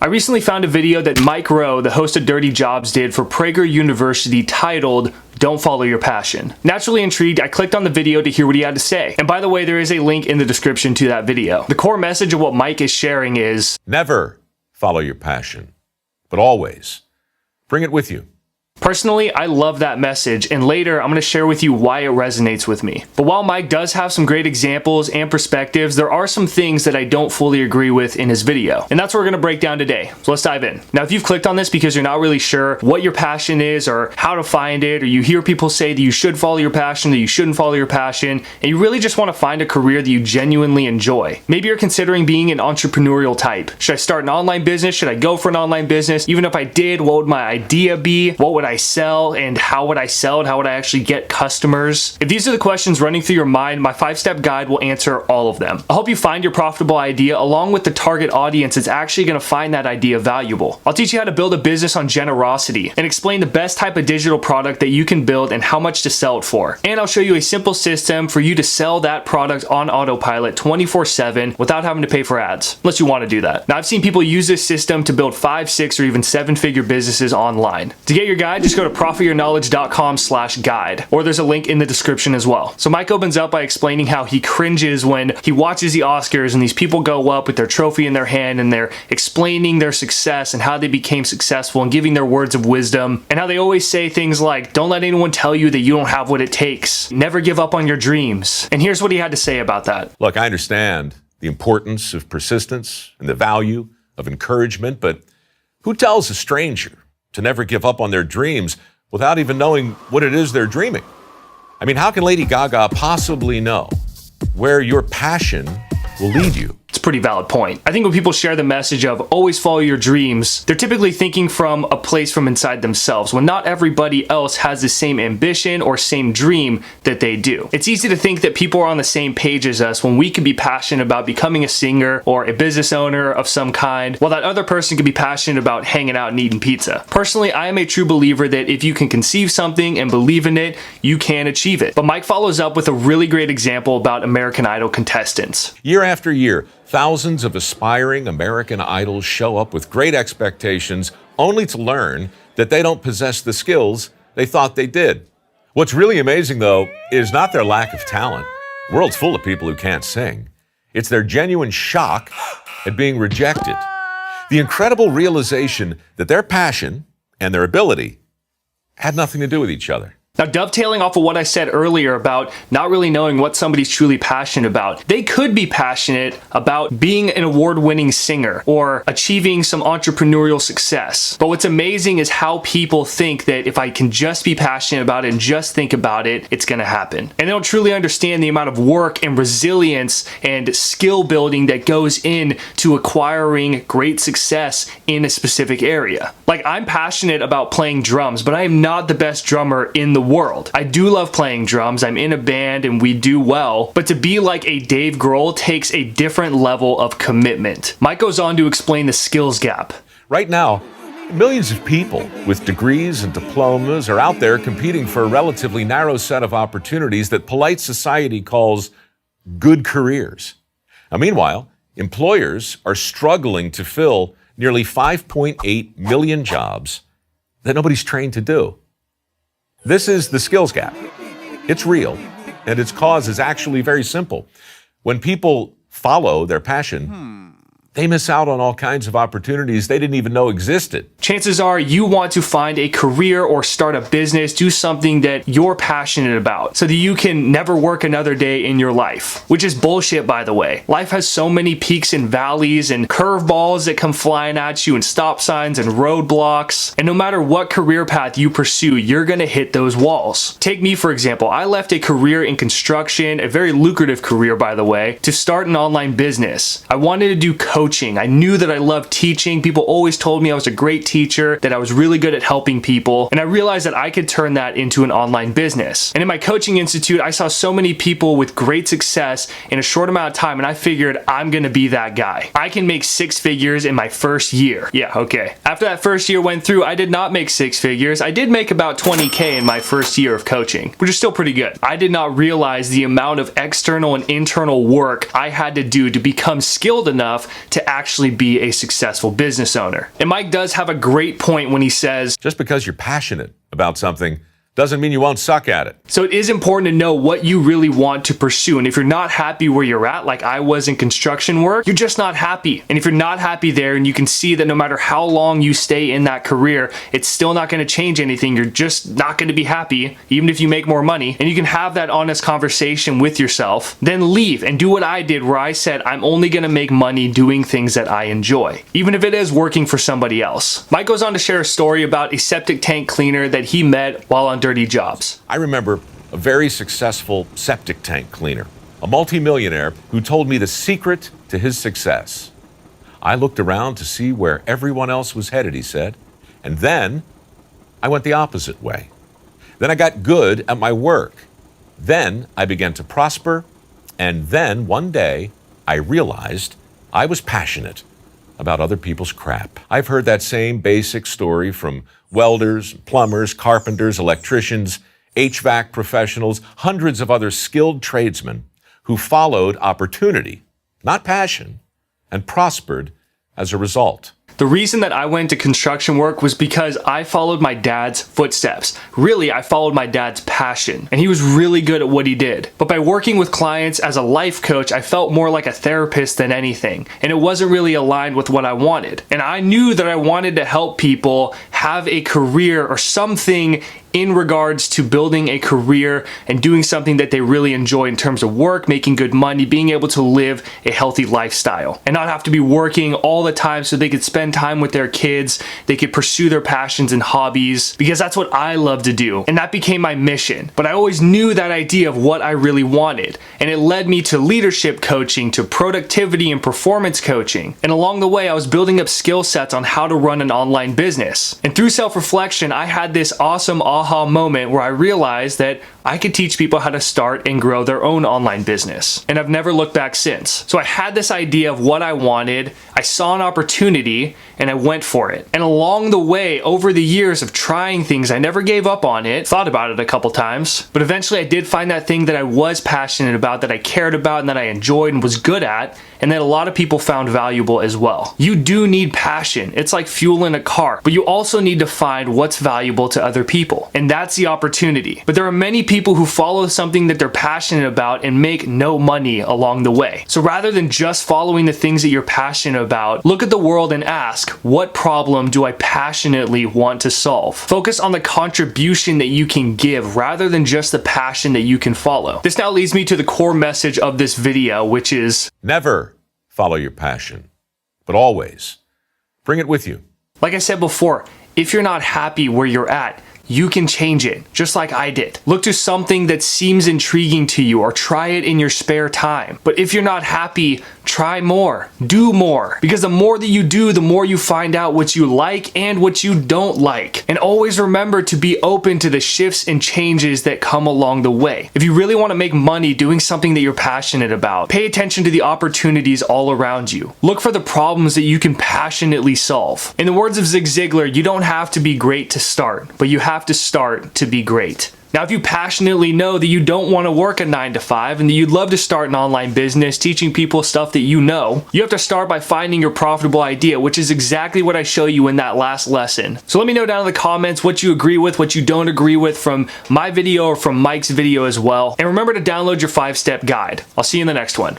I recently found a video that Mike Rowe, the host of Dirty Jobs, did for Prager University titled, "Don't Follow Your Passion." Naturally intrigued, I clicked on the video to hear what he had to say. And by the way, there is a link in the description to that video. The core message of what Mike is sharing is, never follow your passion, but always bring it with you. Personally, I love that message, and later I'm going to share with you why it resonates with me. But while Mike does have some great examples and perspectives, there are some things that I don't fully agree with in his video. And that's what we're going to break down today. So let's dive in. Now, if you've clicked on this because you're not really sure what your passion is or how to find it, or you hear people say that you should follow your passion, that you shouldn't follow your passion, and you really just want to find a career that you genuinely enjoy. Maybe you're considering being an entrepreneurial type. Should I start an online business? Should I go for an online business? Even if I did, what would my idea be? What would I sell, and how would I sell it? How would I actually get customers? If these are the questions running through your mind, my 5-step guide will answer all of them. I'll help you find your profitable idea along with the target audience that's actually going to find that idea valuable. I'll teach you how to build a business on generosity and explain the best type of digital product that you can build and how much to sell it for. And I'll show you a simple system for you to sell that product on autopilot 24/7 without having to pay for ads, unless you want to do that. Now, I've seen people use this system to build 5, 6, or even 7-figure businesses online. To get your guide, just go to profityourknowledge.com/guide, or there's a link in the description as well. So Mike opens up by explaining how he cringes when he watches the Oscars and these people go up with their trophy in their hand and they're explaining their success and how they became successful and giving their words of wisdom, and how they always say things like, don't let anyone tell you that you don't have what it takes. Never give up on your dreams. And here's what he had to say about that. Look, I understand the importance of persistence and the value of encouragement, but who tells a stranger to never give up on their dreams without even knowing what it is they're dreaming? I mean, how can Lady Gaga possibly know where your passion will lead you? It's a pretty valid point. I think when people share the message of always follow your dreams, they're typically thinking from a place from inside themselves, when not everybody else has the same ambition or same dream that they do. It's easy to think that people are on the same page as us when we could be passionate about becoming a singer or a business owner of some kind, while that other person could be passionate about hanging out and eating pizza. Personally, I am a true believer that if you can conceive something and believe in it, you can achieve it. But Mike follows up with a really great example about American Idol contestants. Year after year, thousands of aspiring American Idols show up with great expectations only to learn that they don't possess the skills they thought they did. What's really amazing, though, is not their lack of talent. The world's full of people who can't sing. It's their genuine shock at being rejected. The incredible realization that their passion and their ability had nothing to do with each other. Now, dovetailing off of what I said earlier about not really knowing what somebody's truly passionate about, they could be passionate about being an award-winning singer or achieving some entrepreneurial success. But what's amazing is how people think that if I can just be passionate about it and just think about it, it's going to happen. And they don't truly understand the amount of work and resilience and skill building that goes into acquiring great success in a specific area. Like, I'm passionate about playing drums, but I am not the best drummer in the world. I do love playing drums. I'm in a band and we do well, but to be like a Dave Grohl takes a different level of commitment. Mike goes on to explain the skills gap. Right now, millions of people with degrees and diplomas are out there competing for a relatively narrow set of opportunities that polite society calls good careers. Now, meanwhile, employers are struggling to fill nearly 5.8 million jobs that nobody's trained to do. This is the skills gap. It's real, and its cause is actually very simple. When people follow their passion, they miss out on all kinds of opportunities they didn't even know existed. Chances are you want to find a career or start a business, do something that you're passionate about so that you can never work another day in your life, which is bullshit, by the way. Life has so many peaks and valleys and curveballs that come flying at you and stop signs and roadblocks. And no matter what career path you pursue, you're going to hit those walls. Take me, for example. I left a career in construction, a very lucrative career, by the way, to start an online business. I wanted to do coaching. I knew that I loved teaching. People always told me I was a great teacher, that I was really good at helping people, and I realized that I could turn that into an online business. And in my coaching institute, I saw so many people with great success in a short amount of time, and I figured I'm gonna be that guy. I can make 6 figures in my first year. Yeah, okay. After that first year went through, I did not make 6 figures. I did make about 20K in my first year of coaching, which is still pretty good. I did not realize the amount of external and internal work I had to do to become skilled enough to actually be a successful business owner. And Mike does have a great point when he says, just because you're passionate about something doesn't mean you won't suck at it. So it is important to know what you really want to pursue. And if you're not happy where you're at, like I was in construction work, you're just not happy. And if you're not happy there, and you can see that no matter how long you stay in that career, it's still not going to change anything. You're just not going to be happy, even if you make more money. And you can have that honest conversation with yourself, then leave and do what I did, where I said, I'm only going to make money doing things that I enjoy, even if it is working for somebody else. Mike goes on to share a story about a septic tank cleaner that he met while on Dirty Jobs. I remember a very successful septic tank cleaner, a multimillionaire who told me the secret to his success. I looked around to see where everyone else was headed, he said, and then I went the opposite way. Then I got good at my work. Then I began to prosper, and then one day I realized I was passionate about other people's crap. I've heard that same basic story from welders, plumbers, carpenters, electricians, HVAC professionals, hundreds of other skilled tradesmen who followed opportunity, not passion, and prospered as a result. The reason that I went to construction work was because I followed my dad's footsteps. Really, I followed my dad's passion, and he was really good at what he did. But by working with clients as a life coach, I felt more like a therapist than anything, and it wasn't really aligned with what I wanted. And I knew that I wanted to help people have a career or something in regards to building a career and doing something that they really enjoy in terms of work, making good money, being able to live a healthy lifestyle and not have to be working all the time, so they could spend time with their kids, they could pursue their passions and hobbies, because that's what I love to do. And that became my mission. But I always knew that idea of what I really wanted. And it led me to leadership coaching, to productivity and performance coaching. And along the way, I was building up skill sets on how to run an online business. And through self-reflection, I had this awesome aha moment where I realized that I could teach people how to start and grow their own online business. And I've never looked back since. So I had this idea of what I wanted, I saw an opportunity, and I went for it. And along the way, over the years of trying things, I never gave up on it, thought about it a couple times, but eventually I did find that thing that I was passionate about, that I cared about, and that I enjoyed and was good at, and that a lot of people found valuable as well. You do need passion. It's like fuel in a car, but you also need to find what's valuable to other people. And that's the opportunity. But there are many people who follow something that they're passionate about and make no money along the way. So rather than just following the things that you're passionate about, look at the world and ask, what problem do I passionately want to solve? Focus on the contribution that you can give rather than just the passion that you can follow. This now leads me to the core message of this video, which is never follow your passion, but always bring it with you. Like I said before, if you're not happy where you're at, you can change it, just like I did. Look to something that seems intriguing to you or try it in your spare time. But if you're not happy, try more, do more. Because the more that you do, the more you find out what you like and what you don't like. And always remember to be open to the shifts and changes that come along the way. If you really want to make money doing something that you're passionate about, pay attention to the opportunities all around you. Look for the problems that you can passionately solve. In the words of Zig Ziglar, you don't have to be great to start, but you have to start to be great. Now, if you passionately know that you don't want to work a 9 to 5 and that you'd love to start an online business teaching people stuff that you know, you have to start by finding your profitable idea, which is exactly what I show you in that last lesson. So let me know down in the comments what you agree with, what you don't agree with from my video or from Mike's video as well. And remember to download your 5-step guide. I'll see you in the next one.